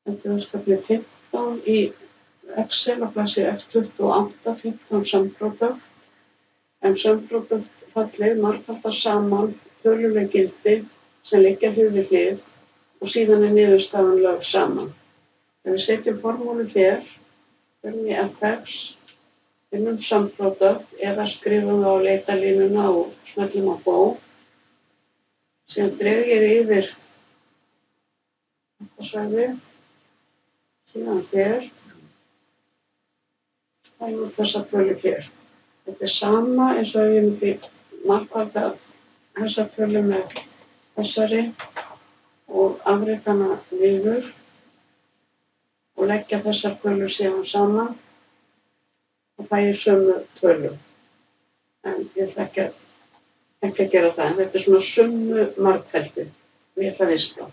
Þetta er verkefni 15 í Excel á blaðsíðu F28, 15 sum-product. En sum-product fallið margfaldar saman töluleg gildi sem liggja hlið við hlið og síðan er niðurstaðan lögð saman. Ef við setjum formúlu hér, förum í FX, finnum sum-product eða skrifum það á leitarlínuna og smellum á Go. Síðan dreg ég yfir þetta svæði, síðan hér, og þessa tölu hér. Þetta er sama eins og ef ég myndi margfalda þessa tölu með þessari og afrita hana niður og leggja þessar tölur síðan saman og fæ ég sömu tölu. En ég ætla ekki að gera það, en þetta er svona summu margfeldi og ég ætla að vista.